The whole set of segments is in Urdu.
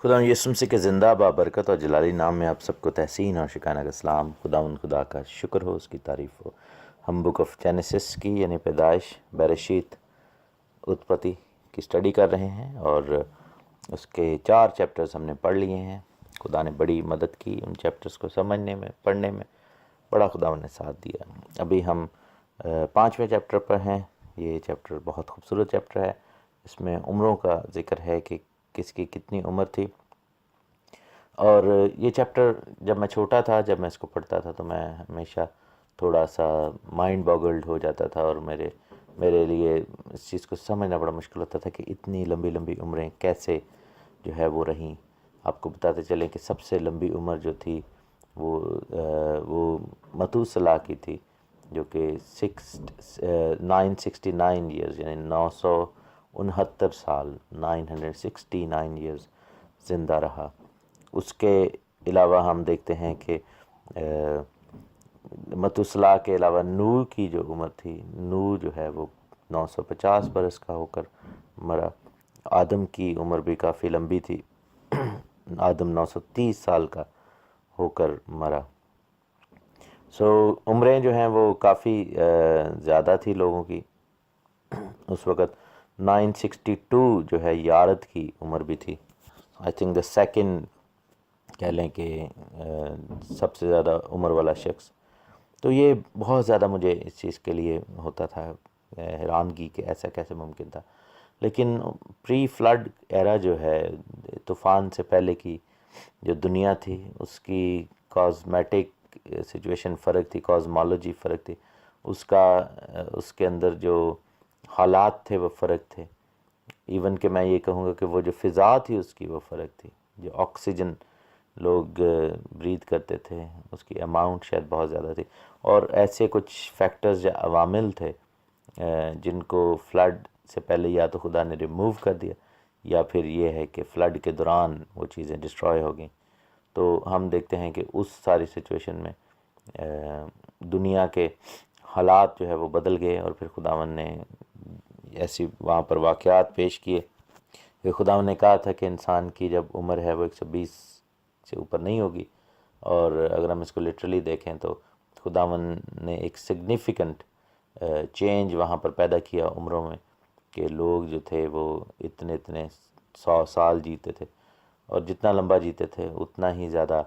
خدا یسوع مسیح کے زندہ بابرکت اور جلالی نام میں آپ سب کو تحسین اور شکانہ کا سلام۔ خدا کا شکر ہو، اس کی تعریف ہو۔ ہم بک آف جینیسس کی یعنی پیدائش، بیرشیت، اتپتی کی اسٹڈی کر رہے ہیں اور اس کے 4 چیپٹرز ہم نے پڑھ لیے ہیں۔ خدا نے بڑی مدد کی ان چیپٹرز کو سمجھنے میں، پڑھنے میں بڑا خدا نے ساتھ دیا۔ ابھی ہم 5ویں چیپٹر پر ہیں۔ یہ چیپٹر بہت خوبصورت چیپٹر ہے۔ اس میں عمروں کا ذکر ہے کہ کس کی کتنی عمر تھی، اور یہ چیپٹر جب میں چھوٹا تھا، جب میں اس کو پڑھتا تھا تو میں ہمیشہ تھوڑا سا مائنڈ باگلڈ ہو جاتا تھا، اور میرے لیے اس چیز کو سمجھنا بڑا مشکل ہوتا تھا کہ اتنی لمبی لمبی عمریں کیسے جو ہے وہ رہیں۔ آپ کو بتاتے چلیں کہ سب سے لمبی عمر جو تھی وہ متوسلا کی تھی، جو کہ 969 ایئرز یعنی 969 سال 969 ایئرز زندہ رہا۔ اس کے علاوہ ہم دیکھتے ہیں کہ متوسلا کے علاوہ نوح کی جو عمر تھی، نوح جو ہے وہ 950 برس کا ہو کر مرا۔ آدم کی عمر بھی کافی لمبی تھی، آدم 930 سال کا ہو کر مرا۔ عمریں جو ہیں وہ کافی زیادہ تھی لوگوں کی۔ اس وقت 962 جو ہے یارد کی عمر بھی تھی۔ آئی تھنک دا سیکنڈ کہہ لیں کہ سب سے زیادہ عمر والا شخص۔ تو یہ بہت زیادہ مجھے اس چیز کے لیے ہوتا تھا حیرانگی کہ ایسا کیسے ممکن تھا۔ لیکن پری فلڈ ایرا جو ہے، طوفان سے پہلے کی جو دنیا تھی، اس کی کازمیٹک سچویشن فرق تھی، کازمالوجی فرق تھی، اس کے اندر جو حالات تھے وہ فرق تھے۔ ایون کہ میں یہ کہوں گا کہ وہ جو فضا تھی اس کی وہ فرق تھی۔ جو آکسیجن لوگ بریتھ کرتے تھے اس کی اماؤنٹ شاید بہت زیادہ تھی، اور ایسے کچھ فیکٹرز یا عوامل تھے جن کو فلڈ سے پہلے یا تو خدا نے ریموو کر دیا، یا پھر یہ ہے کہ فلڈ کے دوران وہ چیزیں ڈسٹروائے ہو گئیں۔ تو ہم دیکھتے ہیں کہ اس ساری سچویشن میں دنیا کے حالات جو ہے وہ بدل گئے، اور پھر خداوند نے ایسی وہاں پر واقعات پیش کیے کہ خداوند نے کہا تھا کہ انسان کی جب عمر ہے وہ 120 سے اوپر نہیں ہوگی، اور اگر ہم اس کو لٹرلی دیکھیں تو خداوند نے ایک سگنیفیکنٹ چینج وہاں پر پیدا کیا عمروں میں، کہ لوگ جو تھے وہ اتنے 100 سال جیتے تھے، اور جتنا لمبا جیتے تھے اتنا ہی زیادہ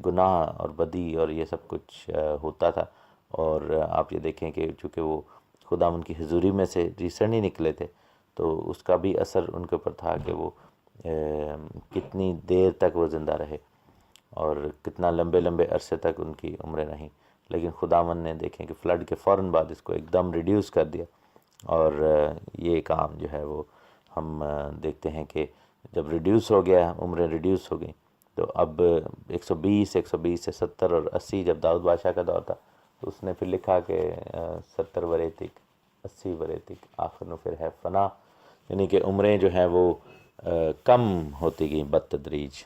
گناہ اور بدی اور یہ سب کچھ ہوتا تھا۔ اور آپ یہ دیکھیں کہ چونکہ وہ خداوند کی حضوری میں سے ریسنٹ ہی نکلے تھے، تو اس کا بھی اثر ان کے اوپر تھا کہ وہ کتنی دیر تک وہ زندہ رہے، اور کتنا لمبے لمبے عرصے تک ان کی عمریں رہیں۔ لیکن خداوند نے دیکھیں کہ فلڈ کے فوراً بعد اس کو ایک دم ریڈیوس کر دیا، اور یہ کام جو ہے وہ ہم دیکھتے ہیں کہ جب ریڈیوس ہو گیا، عمریں ریڈیوس ہو گئیں، تو اب 120 سے 70 اور 80 جب داؤد بادشاہ کا دور تھا، تو اس نے پھر لکھا کہ 70 ورے تک 80 ورے تک آخر نو پھر ہے فنا، یعنی کہ عمریں جو ہیں وہ کم ہوتی گئیں بدتدریج۔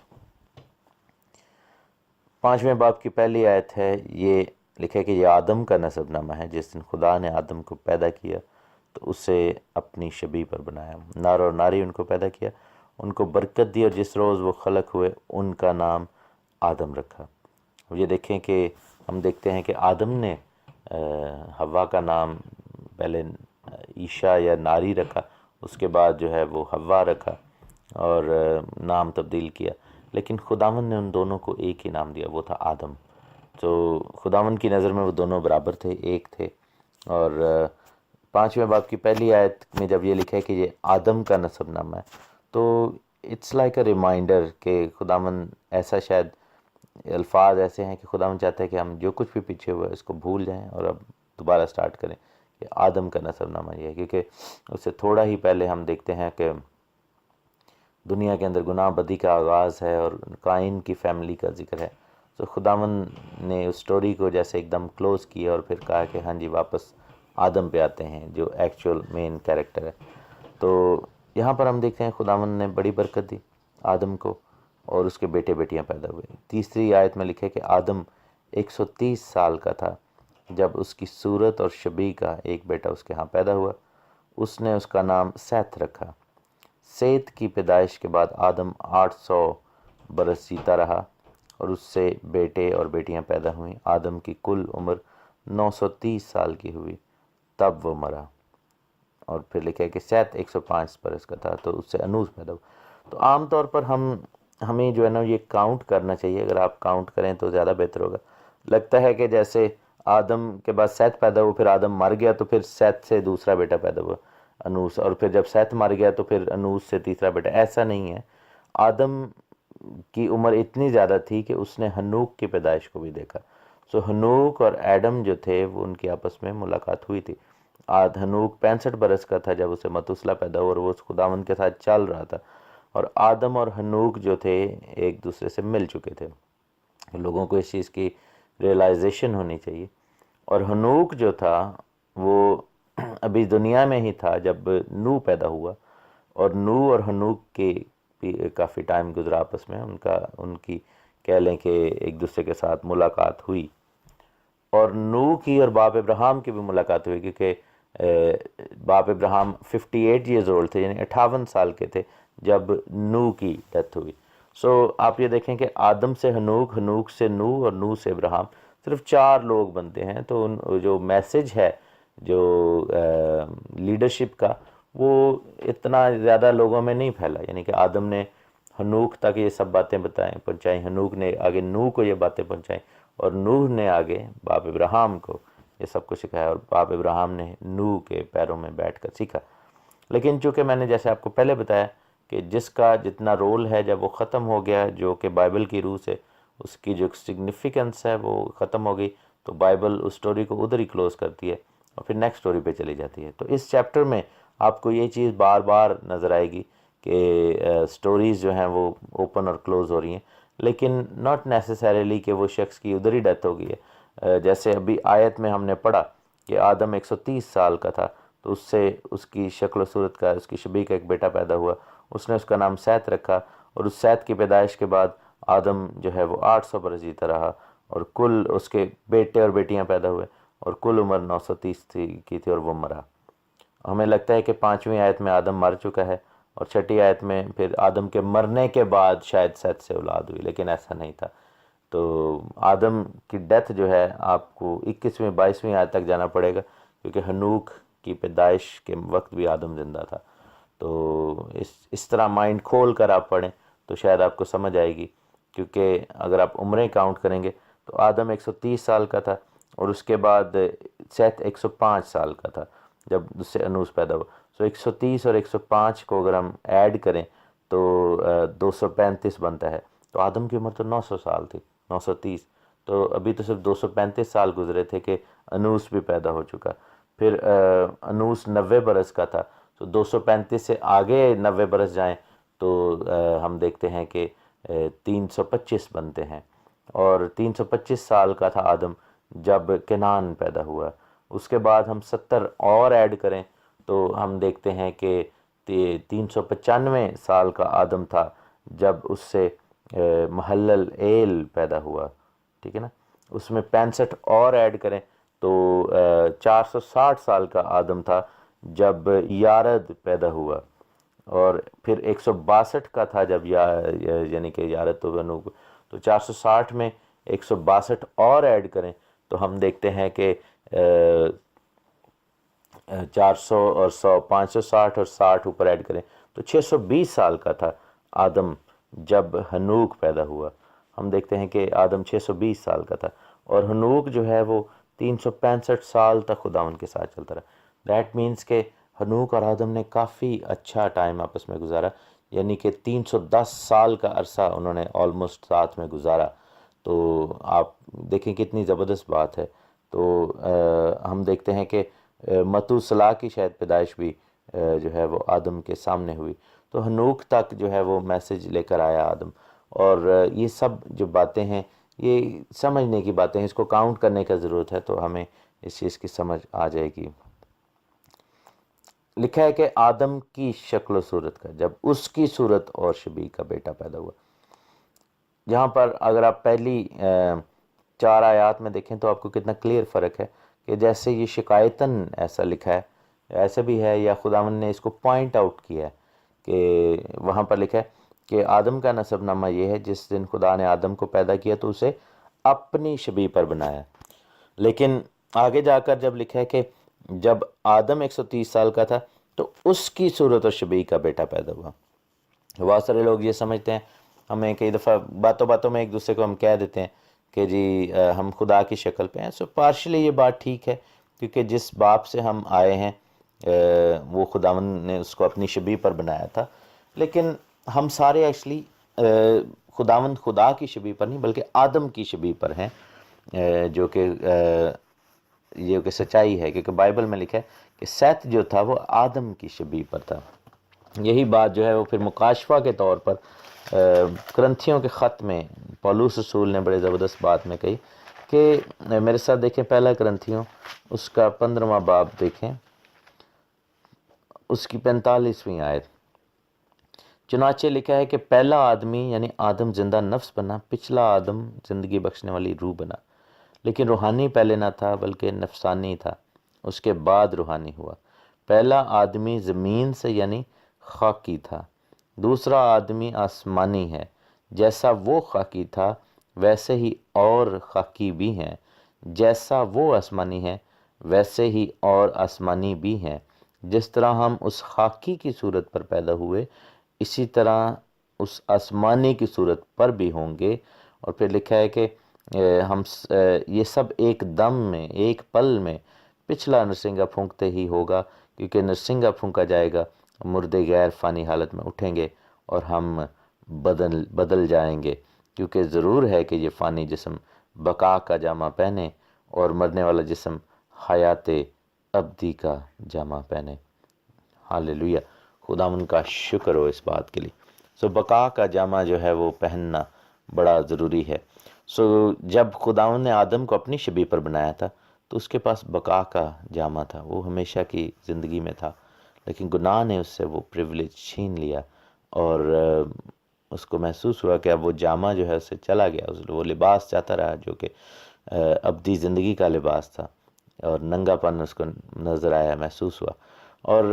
5ویں باب کی پہلی آیت ہے، یہ لکھا کہ یہ آدم کا نسب نامہ ہے۔ جس دن خدا نے آدم کو پیدا کیا تو اسے اپنی شبیہ پر بنایا، نر اور ناری ان کو پیدا کیا، ان کو برکت دی، اور جس روز وہ خلق ہوئے ان کا نام آدم رکھا۔ یہ دیکھیں کہ ہم دیکھتے ہیں کہ آدم نے حوا کا نام پہلے عیشا یا ناری رکھا، اس کے بعد جو ہے وہ حوا رکھا اور نام تبدیل کیا، لیکن خداوند نے ان دونوں کو ایک ہی نام دیا، وہ تھا آدم۔ تو خداوند کی نظر میں وہ دونوں برابر تھے، ایک تھے۔ اور 5ویں باب کی پہلی آیت میں جب یہ لکھا ہے کہ یہ آدم کا نسب نامہ ہے، تو اٹس لائک اے ریمائنڈر کہ خداوند ایسا شاید الفاظ ایسے ہیں کہ خداوند چاہتا ہے کہ ہم جو کچھ بھی پیچھے ہوا ہے اس کو بھول جائیں اور اب دوبارہ سٹارٹ کریں کہ آدم کا نسب نامہ یہ ہے، کیونکہ اس سے تھوڑا ہی پہلے ہم دیکھتے ہیں کہ دنیا کے اندر گناہ بدی کا آغاز ہے اور قائن کی فیملی کا ذکر ہے۔ تو خداوند نے اس سٹوری کو جیسے ایک دم کلوز کیا اور پھر کہا کہ ہاں جی واپس آدم پہ آتے ہیں جو ایکچول مین کیریکٹر ہے۔ تو یہاں پر ہم دیکھتے ہیں خداوند نے بڑی برکت دی آدم کو، اور اس کے بیٹے بیٹیاں پیدا ہوئے۔ 3 آیت میں لکھے کہ آدم 130 سال کا تھا جب اس کی صورت اور شبیہ کا ایک بیٹا اس کے ہاں پیدا ہوا، اس نے اس کا نام سیت رکھا۔ سیت کی پیدائش کے بعد آدم برس جیتا رہا اور اس سے بیٹے اور بیٹیاں پیدا ہوئیں۔ آدم کی کل عمر 930 سال کی ہوئی، تب وہ مرا۔ اور پھر لکھا ہے کہ سیت 105 برس کا تھا تو اس سے انوس پیدا ہوا۔ تو عام طور پر ہمیں جو ہے نا یہ کاؤنٹ کرنا چاہیے، اگر آپ کاؤنٹ کریں تو زیادہ بہتر ہوگا۔ لگتا ہے کہ جیسے آدم کے بعد سیت پیدا ہوا، پھر آدم مر گیا تو پھر سیت سے دوسرا بیٹا پیدا ہوا انوس، اور پھر جب سیت مر گیا تو پھر انوس سے تیسرا بیٹا۔ ایسا نہیں ہے، آدم کی عمر اتنی زیادہ تھی کہ اس نے ہنوک کی پیدائش کو بھی دیکھا۔ سو ہنوک اور ایڈم جو تھے وہ ان کی آپس میں ملاقات ہوئی تھی۔ ہنوک 65 برس کا تھا جب اسے متوسلہ پیدا ہوا اور وہ اس خداوند کے ساتھ چل رہا تھا، اور آدم اور ہنوک جو تھے ایک دوسرے سے مل چکے تھے۔ لوگوں کو اس چیز کی ریئلائزیشن ہونی چاہیے۔ اور ہنوک جو تھا وہ ابھی دنیا میں ہی تھا جب نو پیدا ہوا، اور نو اور ہنوک کے بھی کافی ٹائم گزرا آپس میں، ان کی کہہ لیں کہ ایک دوسرے کے ساتھ ملاقات ہوئی۔ اور نو کی اور باپ ابراہیم کی بھی ملاقات ہوئی، کیونکہ باپ ابراہیم 58 ایئرز اولڈ تھے، یعنی 58 سال کے تھے جب نو کی ڈیتھ ہوئی۔ سو آپ یہ دیکھیں کہ آدم سے ہنوک، ہنوک سے نو، اور نو سے ابراہیم، صرف 4 لوگ بنتے ہیں۔ تو جو میسج ہے جو لیڈرشپ کا، وہ اتنا زیادہ لوگوں میں نہیں پھیلا، یعنی کہ آدم نے ہنوک تک یہ سب باتیں پہنچائیں، ہنوک نے آگے نوح کو یہ باتیں پہنچائیں، اور نوح نے آگے باپ ابراہیم کو یہ سب کچھ سکھایا، اور باپ ابراہیم نے نوح کے پیروں میں بیٹھ کر سیکھا۔ لیکن چونکہ میں نے جیسے آپ کو پہلے بتایا کہ جس کا جتنا رول ہے جب وہ ختم ہو گیا، جو کہ بائبل کی روح سے اس کی جو سگنیفیکنس ہے وہ ختم ہو گئی، تو بائبل اس سٹوری کو ادھر ہی کلوز کرتی ہے اور پھر نیکسٹ سٹوری پہ چلی جاتی ہے۔ تو اس چیپٹر میں آپ کو یہ چیز بار بار نظر آئے گی کہ سٹوریز جو ہیں وہ اوپن اور کلوز ہو رہی ہیں، لیکن ناٹ نیسیسریلی کہ وہ شخص کی ادھر ہی ڈیتھ ہو گئی ہے۔ جیسے ابھی آیت میں ہم نے پڑھا کہ آدم 130 سال کا تھا، تو اس سے اس کی شکل و صورت کا، اس کی شبیہ کا ایک بیٹا پیدا ہوا، اس نے اس کا نام سیت رکھا، اور اس سیت کی پیدائش کے بعد آدم جو ہے وہ 800 برس جیتا رہا، اور کل اس کے بیٹے اور بیٹیاں پیدا ہوئے، اور کل عمر 930 کی تھی، اور وہ مرا۔ ہمیں لگتا ہے کہ 5ویں آیت میں آدم مر چکا ہے، اور 6ٹھی آیت میں پھر آدم کے مرنے کے بعد شاید سیت سے اولاد ہوئی، لیکن ایسا نہیں تھا۔ تو آدم کی ڈیتھ جو ہے آپ کو 21ویں 22ویں آیت تک جانا پڑے گا، کیونکہ ہنوک کی پیدائش کے وقت بھی آدم زندہ تھا۔ تو اس طرح مائنڈ کھول کر آپ پڑھیں تو شاید آپ کو سمجھ آئے گی، کیونکہ اگر آپ عمریں کاؤنٹ کریں گے تو آدم 130 سال کا تھا، اور اس کے بعد سیت 105 سال کا تھا جب اس سے انوس پیدا ہوا۔ سو 130 اور 105 کو اگر ہم ایڈ کریں تو 235 بنتا ہے۔ تو آدم کی عمر تو 900 سال تھی، 930، تو ابھی تو صرف 235 سال گزرے تھے کہ انوس بھی پیدا ہو چکا۔ پھر انوس 90 برس کا تھا، تو 235 سے آگے 90 برس جائیں تو ہم دیکھتے ہیں کہ 325 بنتے ہیں، اور 325 سال کا تھا آدم جب کنعان پیدا ہوا۔ اس کے بعد ہم 70 اور ایڈ کریں تو ہم دیکھتے ہیں کہ 395 سال کا آدم تھا جب اس سے محلل ایل پیدا ہوا، ٹھیک ہے نا۔ اس میں 65 اور ایڈ کریں تو 460 سال کا آدم تھا جب یارد پیدا ہوا، اور پھر 162 کا تھا جب یعنی کہ یارد تو 460 میں 162 اور ایڈ کریں تو ہم دیکھتے ہیں کہ 400 اور 100، 560 اور 60 اوپر ایڈ کریں تو 620 سال کا تھا آدم جب ہنوک پیدا ہوا۔ ہم دیکھتے ہیں کہ آدم 620 سال کا تھا، اور ہنوک جو ہے وہ 365 سال تک خداوند کے ساتھ چلتا رہا۔ دیٹ مینس کہ ہنوک اور آدم نے کافی اچھا ٹائم آپس میں گزارا، یعنی کہ 310 سال کا عرصہ انہوں نے آلموسٹ ساتھ میں گزارا۔ تو آپ دیکھیں کتنی زبردست بات ہے۔ تو ہم دیکھتے ہیں کہ متوسلا کی شاید پیدائش بھی جو ہے وہ آدم کے سامنے ہوئی۔ تو ہنوک تک جو ہے وہ میسج لے کر آیا آدم، اور یہ سب جو باتیں ہیں یہ سمجھنے کی باتیں ہیں، اس کو کاؤنٹ کرنے کا ضرورت ہے تو ہمیں اس چیز کی سمجھ آ جائے گی۔ لکھا ہے کہ آدم کی شکل و صورت کا، جب اس کی صورت اور شبیہ کا بیٹا پیدا ہوا۔ جہاں پر اگر آپ پہلی 4 آیات میں دیکھیں تو آپ کو کتنا کلیئر فرق ہے کہ جیسے یہ شکایتاً ایسا لکھا ہے، ایسا بھی ہے، یا خداوند نے اس کو پوائنٹ آؤٹ کیا ہے کہ وہاں پر لکھا ہے کہ آدم کا نسب نامہ یہ ہے جس دن خدا نے آدم کو پیدا کیا تو اسے اپنی شبیہ پر بنایا. لیکن آگے جا کر جب لکھا ہے کہ جب آدم 130 سال کا تھا تو اس کی صورت اور شبیہ کا بیٹا پیدا ہوا. بہت سارے لوگ یہ سمجھتے ہیں، ہمیں کئی دفعہ باتوں باتوں میں ایک دوسرے کو ہم کہہ دیتے ہیں کہ جی ہم خدا کی شکل پہ ہیں. سو پارشلی یہ بات ٹھیک ہے، کیونکہ جس باپ سے ہم آئے ہیں وہ خداوند نے اس کو اپنی شبیہ پر بنایا تھا. لیکن ہم سارے ایکچولی خداوند خدا کی شبیہ پر نہیں بلکہ آدم کی شبیہ پر ہیں، جو کہ سچائی ہے، کیونکہ بائبل میں لکھا ہے کہ سیت جو تھا وہ آدم کی شبیہ پر تھا. یہی بات جو ہے وہ پھر مکاشفہ کے طور پر کرنتھیوں کے خط میں پولس رسول نے بڑے زبردست بات میں کہی کہ میرے ساتھ دیکھیں پہلا کرنتھیوں اس کا 15واں باب دیکھیں، اس کی 45ویں آیت. چنانچہ لکھا ہے کہ پہلا آدمی یعنی آدم زندہ نفس بنا، پچھلا آدم زندگی بخشنے والی روح بنا. لیکن روحانی پہلے نہ تھا بلکہ نفسانی تھا، اس کے بعد روحانی ہوا. پہلا آدمی زمین سے یعنی خاکی تھا، دوسرا آدمی آسمانی ہے. جیسا وہ خاکی تھا ویسے ہی اور خاکی بھی ہیں، جیسا وہ آسمانی ہے ویسے ہی اور آسمانی بھی ہیں. جس طرح ہم اس خاکی کی صورت پر پیدا ہوئے اسی طرح اس آسمانی کی صورت پر بھی ہوں گے. اور پھر لکھا ہے کہ ہم یہ سب ایک دم میں ایک پل میں پچھلا نرسنگا پھونکتے ہی ہوگا، کیونکہ نرسنگا پھونکا جائے گا، مردے غیر فانی حالت میں اٹھیں گے اور ہم بدل جائیں گے. کیونکہ ضرور ہے کہ یہ فانی جسم بقا کا جامہ پہنے اور مرنے والا جسم حیات ابدی کا جامہ پہنے. ہاللیلویہ، خداوند کا شکر ہو اس بات کے لیے. سو بقا کا جامہ جو ہے وہ پہننا بڑا ضروری ہے. سو جب خداوند نے آدم کو اپنی شبیہ پر بنایا تھا تو اس کے پاس بقا کا جامہ تھا، وہ ہمیشہ کی زندگی میں تھا. لیکن گناہ نے اس سے وہ پریولیج چھین لیا اور اس کو محسوس ہوا کہ اب وہ جامہ جو ہے اس سے چلا گیا. وہ لباس چاہتا رہا جو کہ ابدی زندگی کا لباس تھا، اور ننگا پن اس کو نظر آیا، محسوس ہوا. اور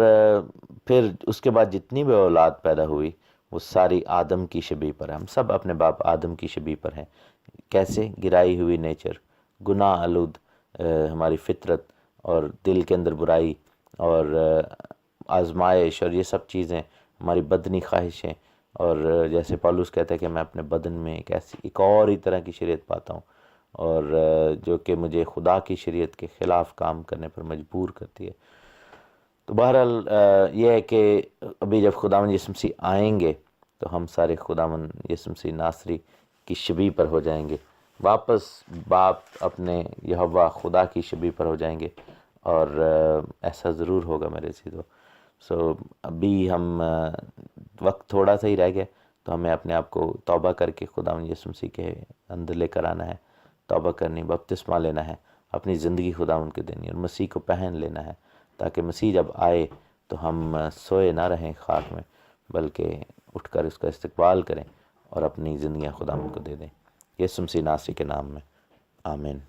پھر اس کے بعد جتنی بھی اولاد پیدا ہوئی وہ ساری آدم کی شبیہ پر ہے. ہم سب اپنے باپ آدم کی شبیہ پر ہیں. کیسے؟ گرائی ہوئی نیچر، گناہ آلود ہماری فطرت اور دل کے اندر برائی اور آزمائش اور یہ سب چیزیں، ہماری بدنی خواہشیں. اور جیسے پالوس کہتا ہے کہ میں اپنے بدن میں ایک اور ہی طرح کی شریعت پاتا ہوں، اور جو کہ مجھے خدا کی شریعت کے خلاف کام کرنے پر مجبور کرتی ہے. تو بہرحال یہ ہے کہ ابھی جب خداوند یسوع مسیح آئیں گے تو ہم سارے خداوند یسوع مسیح ناصری کی شبیہ پر ہو جائیں گے، واپس باپ اپنے یہوہ خدا کی شبیہ پر ہو جائیں گے. اور ایسا ضرور ہوگا میرے عزیزو. سو ابھی ہم وقت تھوڑا سا ہی رہ گیا، تو ہمیں اپنے آپ کو توبہ کر کے خداوند یسوع مسیح کے اندر لے کر آنا ہے، توبہ کرنی، بپتسمہ لینا ہے، اپنی زندگی خداوند کے دینی اور مسیح کو پہن لینا ہے، تاکہ مسیح جب آئے تو ہم سوئے نہ رہیں خاک میں بلکہ اٹھ کر اس کا استقبال کریں اور اپنی زندگیاں خداوند کو دے دیں. یسوع مسیح ناصری کے نام میں آمین.